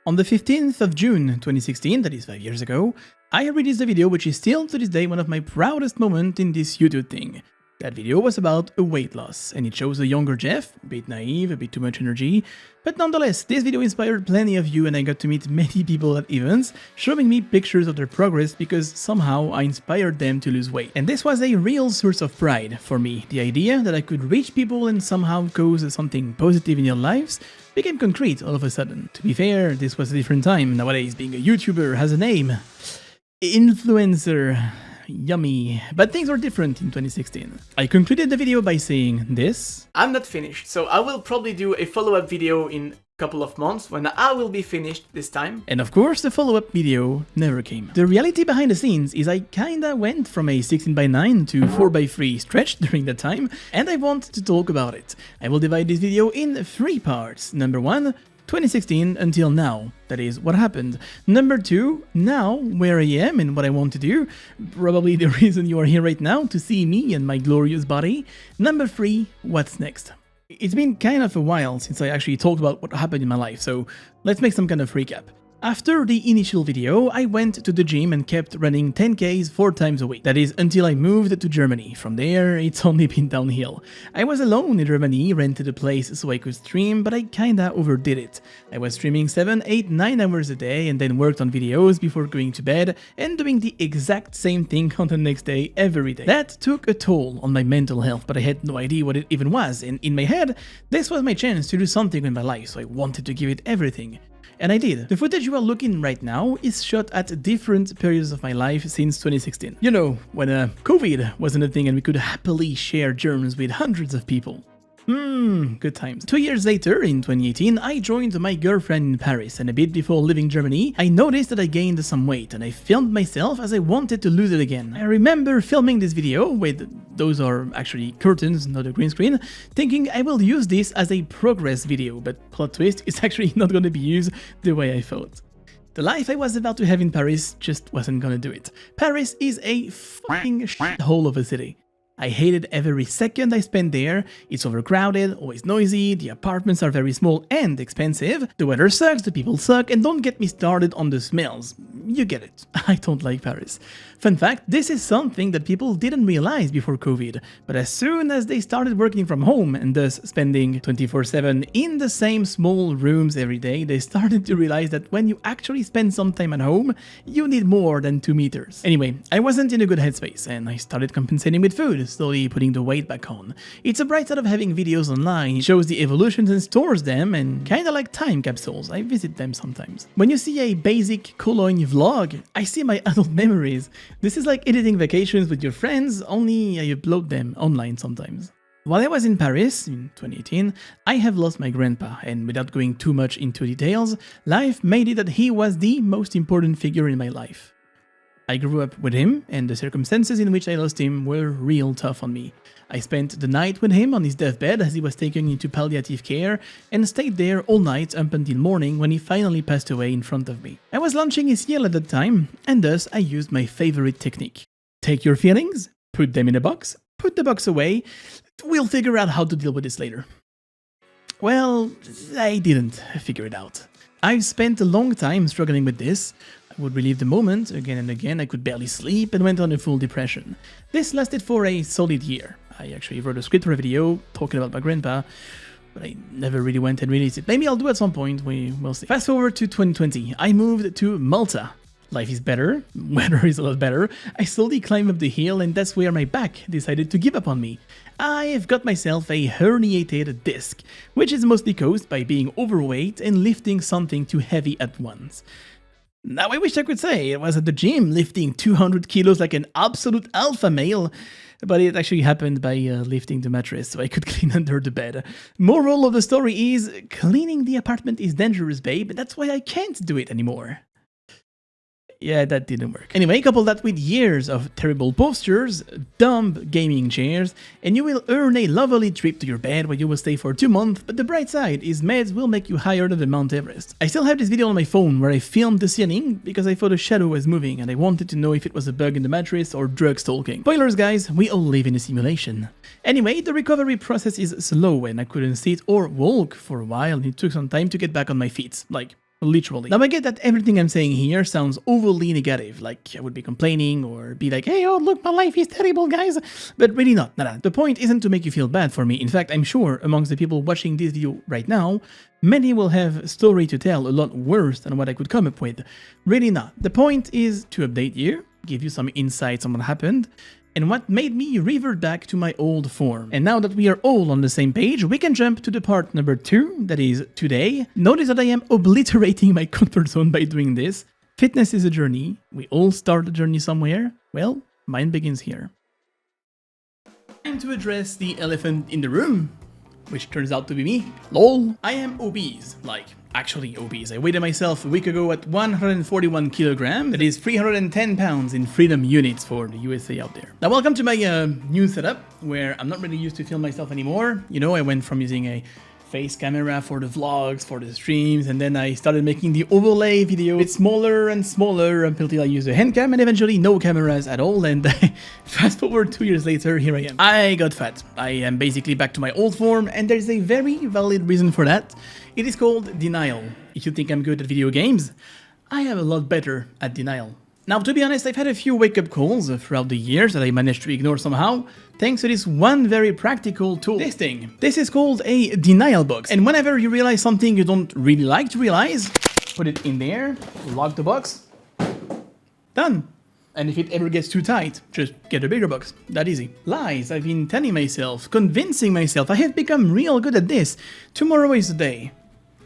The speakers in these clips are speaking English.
On the 15th of June 2016, that is 5 years ago, I released a video which is still to this day one of my proudest moments in this YouTube thing. That video was about a weight loss, and it shows a younger Jeff, a bit naive, a bit too much energy, but nonetheless, this video inspired plenty of you and I got to meet many people at events, showing me pictures of their progress because somehow I inspired them to lose weight. And this was a real source of pride for me. The idea that I could reach people and somehow cause something positive in their lives became concrete all of a sudden. To be fair, this was a different time. Nowadays, being a YouTuber has a name. Influencer. Yummy. But things were different in 2016. I concluded the video by saying this. I'm not finished, so I will probably do a follow-up video in a couple of months when I will be finished this time. And of course, the follow-up video never came. The reality behind the scenes is I kinda went from a 16:9 to 4:3 stretch during that time, and I want to talk about it. I will divide this video in 3 parts. Number 1, 2016 until now, that is what happened. Number 2, now, where I am and what I want to do, probably the reason you are here right now, to see me and my glorious body. Number 3, what's next. It's been kind of a while since I actually talked about what happened in my life, so let's make some kind of recap. After the initial video, I went to the gym and kept running 10Ks 4 times a week. That is, until I moved to Germany. From there, it's only been downhill. I was alone in Germany, rented a place so I could stream, but I kinda overdid it. I was streaming 7, 8, 9 hours a day and then worked on videos before going to bed and doing the exact same thing on the next day every day. That took a toll on my mental health, but I had no idea what it even was, and in my head, this was my chance to do something with my life, so I wanted to give it everything. And I did. The footage you are looking right now is shot at different periods of my life since 2016. You know, when COVID wasn't a thing and we could happily share germs with hundreds of people. Good times. 2 years later, in 2018, I joined my girlfriend in Paris, and a bit before leaving Germany, I noticed that I gained some weight, and I filmed myself as I wanted to lose it again. I remember filming this video, with those are actually curtains, not a green screen, thinking I will use this as a progress video, but plot twist, it's actually not gonna be used the way I thought. The life I was about to have in Paris just wasn't gonna do it. Paris is a fucking shithole of a city. I hated every second I spent there. It's overcrowded, always noisy, the apartments are very small and expensive, the weather sucks, the people suck, and don't get me started on the smells. You get it. I don't like Paris. Fun fact, this is something that people didn't realize before COVID, but as soon as they started working from home and thus spending 24/7 in the same small rooms every day, they started to realize that when you actually spend some time at home, you need more than 2 meters. Anyway, I wasn't in a good headspace, and I started compensating with food, slowly putting the weight back on. It's a bright side of having videos online. It shows the evolutions and stores them, and kinda like time capsules, I visit them sometimes. When you see a basic Cologne vlog, I see my adult memories. This is like editing vacations with your friends, only I upload them online sometimes. While I was in Paris in 2018, I have lost my grandpa, and without going too much into details, life made it that he was the most important figure in my life. I grew up with him, and the circumstances in which I lost him were real tough on me. I spent the night with him on his deathbed as he was taken into palliative care, and stayed there all night up until morning when he finally passed away in front of me. I was launching ACL at that time, and thus I used my favorite technique. Take your feelings, put them in a box, put the box away, we'll figure out how to deal with this later. Well, I didn't figure it out. I've spent a long time struggling with this. I would relive the moment, again and again, I could barely sleep and went on a full depression. This lasted for a solid year. I actually wrote a script for a video talking about my grandpa, but I never really went and released it. Maybe I'll do at some point, we'll see. Fast forward to 2020, I moved to Malta. Life is better, weather is a lot better, I slowly climbed up the hill, and that's where my back decided to give up on me. I've got myself a herniated disc, which is mostly caused by being overweight and lifting something too heavy at once. Now I wish I could say it was at the gym lifting 200 kilos like an absolute alpha male, but it actually happened by lifting the mattress so I could clean under the bed. Moral of the story is, cleaning the apartment is dangerous, babe, that's why I can't do it anymore. Yeah, that didn't work. Anyway, couple that with years of terrible postures, dumb gaming chairs, and you will earn a lovely trip to your bed where you will stay for 2 months, but the bright side is meds will make you higher than the Mount Everest. I still have this video on my phone where I filmed the ceiling because I thought a shadow was moving and I wanted to know if it was a bug in the mattress or drug stalking. Spoilers guys, we all live in a simulation. Anyway, the recovery process is slow and I couldn't sit or walk for a while and it took some time to get back on my feet. Like, Literally. Now I get that everything I'm saying here sounds overly negative, like I would be complaining or be like, hey, oh look, my life is terrible, guys. But really not. No. The point isn't to make you feel bad for me. In fact, I'm sure amongst the people watching this video right now, many will have a story to tell a lot worse than what I could come up with. Really not. The point is to update you, give you some insights on what happened, and what made me revert back to my old form. And now that we are all on the same page, we can jump to the part number 2, that is today. Notice that I am obliterating my comfort zone by doing this. Fitness is a journey. We all start the journey somewhere. Well, mine begins here. Time to address the elephant in the room, which turns out to be me. LOL. I am obese, like actually obese. I weighed myself a week ago at 141 kilograms, that is 310 pounds in freedom units for the USA out there. Now welcome to my new setup, where I'm not really used to film myself anymore. You know, I went from using a face camera for the vlogs, for the streams, and then I started making the overlay video. It's smaller and smaller until I use a hand cam and eventually no cameras at all, and fast forward 2 years later, here I am. I got fat. I am basically back to my old form, and there's a very valid reason for that. It is called denial. If you think I'm good at video games, I am a lot better at denial. Now, to be honest, I've had a few wake-up calls throughout the years that I managed to ignore somehow, thanks to this one very practical tool. This thing. This is called a denial box. And whenever you realize something you don't really like to realize, put it in there, lock the box, done. And if it ever gets too tight, just get a bigger box. That easy. Lies I've been telling myself, convincing myself. I have become real good at this. Tomorrow is the day.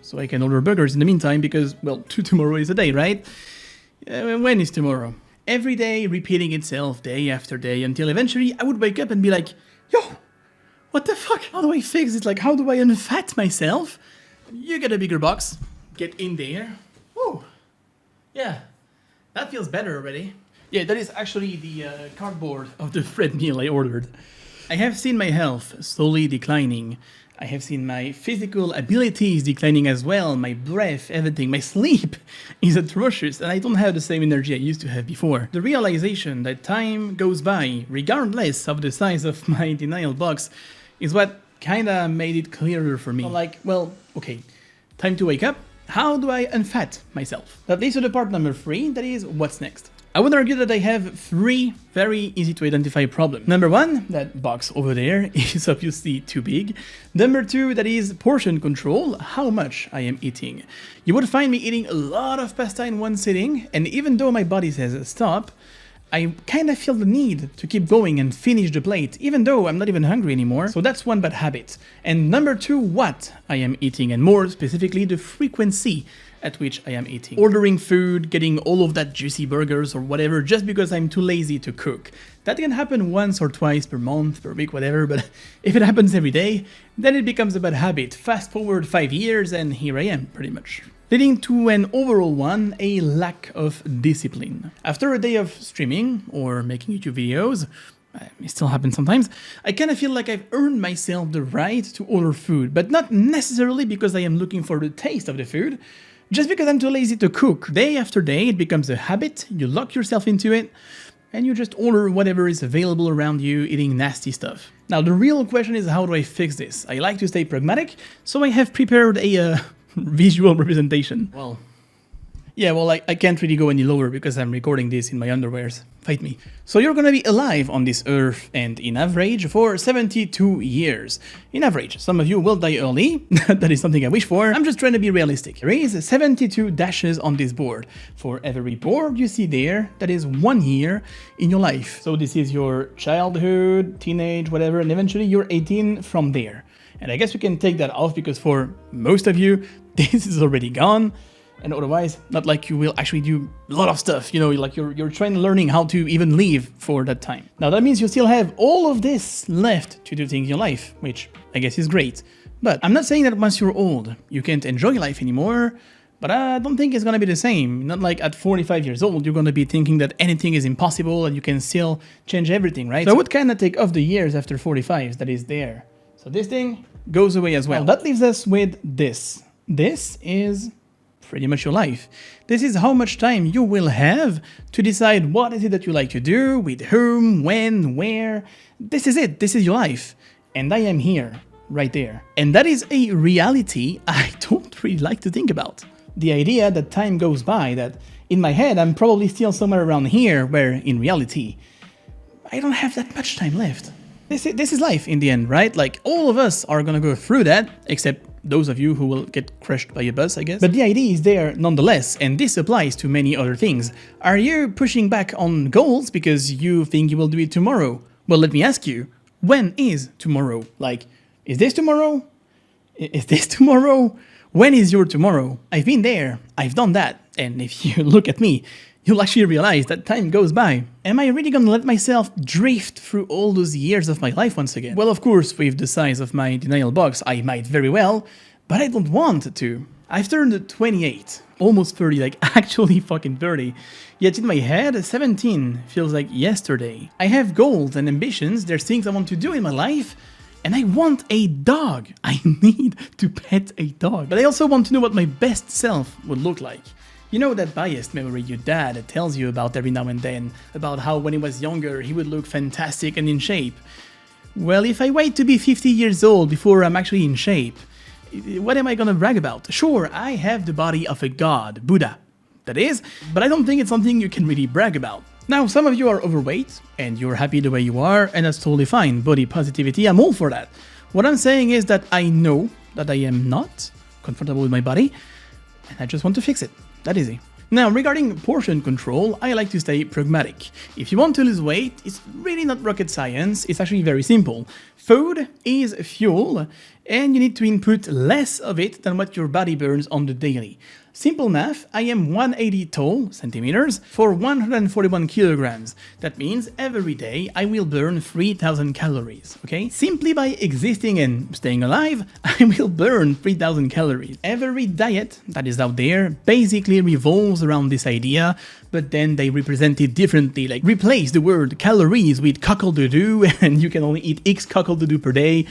So I can order burgers in the meantime because, well, tomorrow is the day, right? When is tomorrow? Every day repeating itself day after day until eventually I would wake up and be like, yo, what the fuck? How do I fix it? Like, how do I unfat myself? You get a bigger box, get in there. Woo. Yeah, that feels better already. Yeah, that is actually the cardboard of the bread meal I ordered. I have seen my health slowly declining. I have seen my physical abilities declining as well, my breath, everything, my sleep is atrocious, and I don't have the same energy I used to have before. The realization that time goes by, regardless of the size of my denial box, is what kinda made it clearer for me. I'm like, well, okay, time to wake up. How do I unfat myself? That leads to the part number 3, that is, what's next? I would argue that I have 3 very easy to identify problems. Number 1, that box over there is obviously too big. Number 2, that is portion control, how much I am eating. You would find me eating a lot of pasta in one sitting, and even though my body says stop, I kind of feel the need to keep going and finish the plate, even though I'm not even hungry anymore. So that's one bad habit. And number 2, what I am eating, and more specifically, the frequency at which I am eating. Ordering food, getting all of that juicy burgers or whatever just because I'm too lazy to cook. That can happen once or twice per month, per week, whatever, but if it happens every day, then it becomes a bad habit. Fast forward 5 years and here I am, pretty much. Leading to an overall one, a lack of discipline. After a day of streaming or making YouTube videos, it still happens sometimes, I kind of feel like I've earned myself the right to order food, but not necessarily because I am looking for the taste of the food, just because I'm too lazy to cook. Day after day, it becomes a habit, you lock yourself into it, and you just order whatever is available around you, eating nasty stuff. Now, the real question is, how do I fix this? I like to stay pragmatic, so I have prepared a visual representation. Well, I can't really go any lower because I'm recording this in my underwears. Fight me. So you're gonna be alive on this earth and in average for 72 years. In average, some of you will die early. That is something I wish for. I'm just trying to be realistic. There is 72 dashes on this board. For every board you see there, that is 1 year in your life. So this is your childhood, teenage, whatever, and eventually you're 18 from there. And I guess we can take that off because for most of you, this is already gone. And otherwise, not like you will actually do a lot of stuff, you know, like you're trying to learning how to even live for that time. Now that means you still have all of this left to do things in your life, which I guess is great. But I'm not saying that once you're old, you can't enjoy life anymore, but I don't think it's gonna be the same. Not like at 45 years old, you're gonna be thinking that anything is impossible and you can still change everything, right? So I would kind of take off the years after 45 that is there. So this thing goes away as well. Now that leaves us with this. This is pretty much your life. This is how much time you will have to decide what is it that you like to do, with whom, when, where. This is it. This is your life. And I am here, right there. And that is a reality I don't really like to think about. The idea that time goes by, that in my head I'm probably still somewhere around here, where in reality, I don't have that much time left. This is life in the end, right? Like, all of us are gonna go through that, except those of you who will get crushed by a bus, I guess. But the idea is there nonetheless, and this applies to many other things. Are you pushing back on goals because you think you will do it tomorrow? Well, let me ask you, when is tomorrow? Like, is this tomorrow? Is this tomorrow? When is your tomorrow? I've been there, I've done that, and if you look at me, you'll actually realize that time goes by. Am I really gonna let myself drift through all those years of my life once again? Well, of course, with the size of my denial box, I might very well, but I don't want to. I've turned 28, almost 30, like actually fucking 30. Yet in my head, 17 feels like yesterday. I have goals and ambitions, there's things I want to do in my life, and I want a dog. I need to pet a dog. But I also want to know what my best self would look like. You know that biased memory your dad tells you about every now and then, about how when he was younger he would look fantastic and in shape. Well, if I wait to be 50 years old before I'm actually in shape, what am I gonna brag about? Sure, I have the body of a god, Buddha, that is, but I don't think it's something you can really brag about. Now, some of you are overweight, and you're happy the way you are, and that's totally fine. Body positivity, I'm all for that. What I'm saying is that I know that I am not comfortable with my body, and I just want to fix it. That easy. Now, regarding portion control, I like to stay pragmatic. If you want to lose weight, it's really not rocket science, it's actually very simple. Food is fuel, and you need to input less of it than what your body burns on the daily. Simple math, I am 180 tall centimeters for 141 kilograms. That means every day I will burn 3,000 calories, okay? Simply by existing and staying alive, I will burn 3,000 calories. Every diet that is out there basically revolves around this idea, but then they represent it differently, like replace the word calories with cockle-doo-doo, and you can only eat X cockle-doo-doo per day.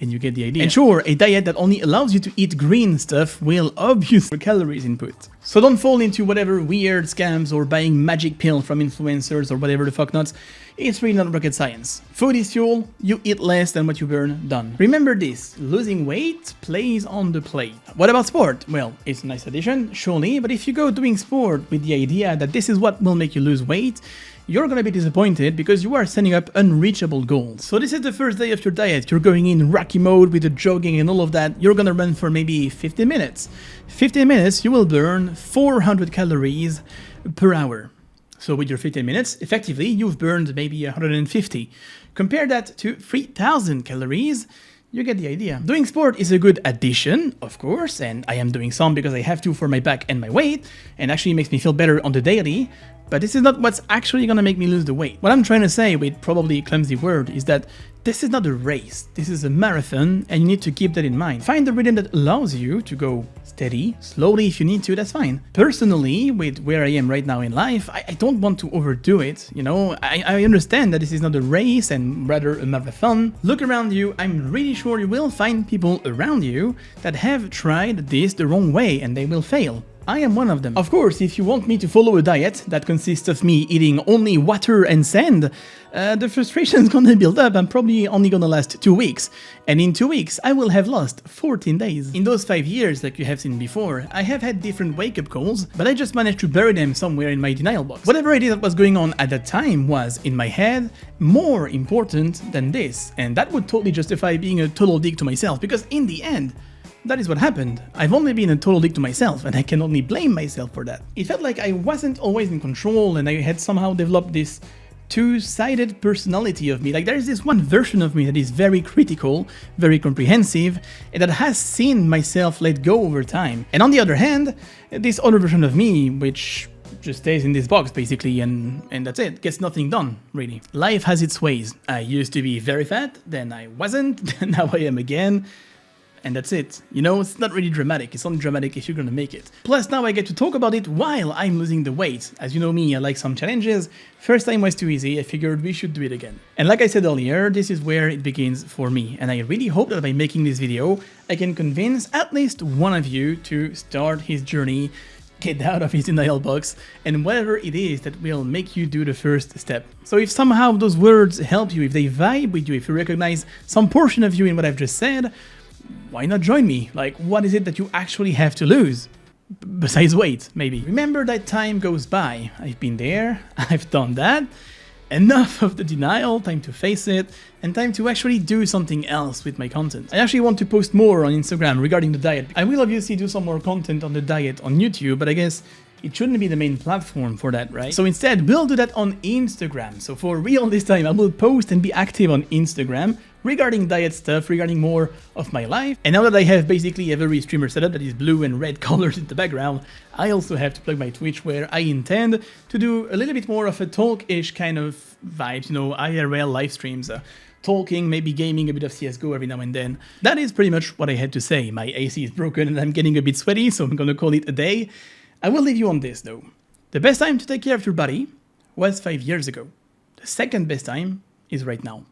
And you get the idea. And sure, a diet that only allows you to eat green stuff will obviously calories input. So don't fall into whatever weird scams or buying magic pill from influencers or whatever the fuck not. It's really not rocket science. Food is fuel, you eat less than what you burn, done. Remember this, losing weight plays on the plate. What about sport? Well, it's a nice addition, surely, but if you go doing sport with the idea that this is what will make you lose weight, you're gonna be disappointed because you are setting up unreachable goals. So this is the first day of your diet, you're going in Rocky mode with the jogging and all of that, you're gonna run for maybe 50 minutes. 15 minutes, you will burn 400 calories per hour. So with your 15 minutes, effectively, you've burned maybe 150. Compare that to 3,000 calories, you get the idea. Doing sport is a good addition, of course, and I am doing some because I have to for my back and my weight, and actually makes me feel better on the daily, but this is not what's actually gonna make me lose the weight. What I'm trying to say with probably a clumsy word is that this is not a race, this is a marathon, and you need to keep that in mind. Find the rhythm that allows you to go steady, slowly if you need to, that's fine. Personally, with where I am right now in life, I don't want to overdo it, you know? I understand that this is not a race and rather a marathon. Look around you, I'm really sure you will find people around you that have tried this the wrong way and they will fail. I am one of them. Of course, if you want me to follow a diet that consists of me eating only water and sand, the frustration is gonna build up and probably only gonna last 2 weeks. And in 2 weeks, I will have lost 14 days. In those 5 years, like you have seen before, I have had different wake-up calls, but I just managed to bury them somewhere in my denial box. Whatever it is that was going on at that time was, in my head, more important than this. And that would totally justify being a total dick to myself, because in the end, that is what happened. I've only been a total dick to myself, and I can only blame myself for that. It felt like I wasn't always in control, and I had somehow developed this two-sided personality of me. Like, there's this one version of me that is very critical, very comprehensive, and that has seen myself let go over time. And on the other hand, this other version of me, which just stays in this box basically, and that's it, gets nothing done, really. Life has its ways. I used to be very fat, then I wasn't, then now I am again. And that's it. You know, it's not really dramatic, it's only dramatic if you're gonna make it. Plus now I get to talk about it while I'm losing the weight. As you know me, I like some challenges. First time was too easy, I figured we should do it again. And like I said earlier, this is where it begins for me. And I really hope that by making this video, I can convince at least one of you to start his journey, get out of his denial box, and whatever it is that will make you do the first step. So if somehow those words help you, if they vibe with you, if you recognize some portion of you in what I've just said, why not join me? Like, what is it that you actually have to lose? Besides weight, maybe. Remember that time goes by. I've been there, I've done that. Enough of the denial, time to face it, and time to actually do something else with my content. I actually want to post more on Instagram regarding the diet. I will obviously do some more content on the diet on YouTube, but I guess it shouldn't be the main platform for that, right? So instead, we'll do that on Instagram. So for real this time, I will post and be active on Instagram regarding diet stuff, regarding more of my life. And now that I have basically a very streamer setup that is blue and red colors in the background, I also have to plug my Twitch, where I intend to do a little bit more of a talk-ish kind of vibes, you know, IRL live streams, talking, maybe gaming a bit of CSGO every now and then. That is pretty much what I had to say. My AC is broken and I'm getting a bit sweaty, so I'm gonna call it a day. I will leave you on this though. The best time to take care of your body was 5 years ago. The second best time is right now.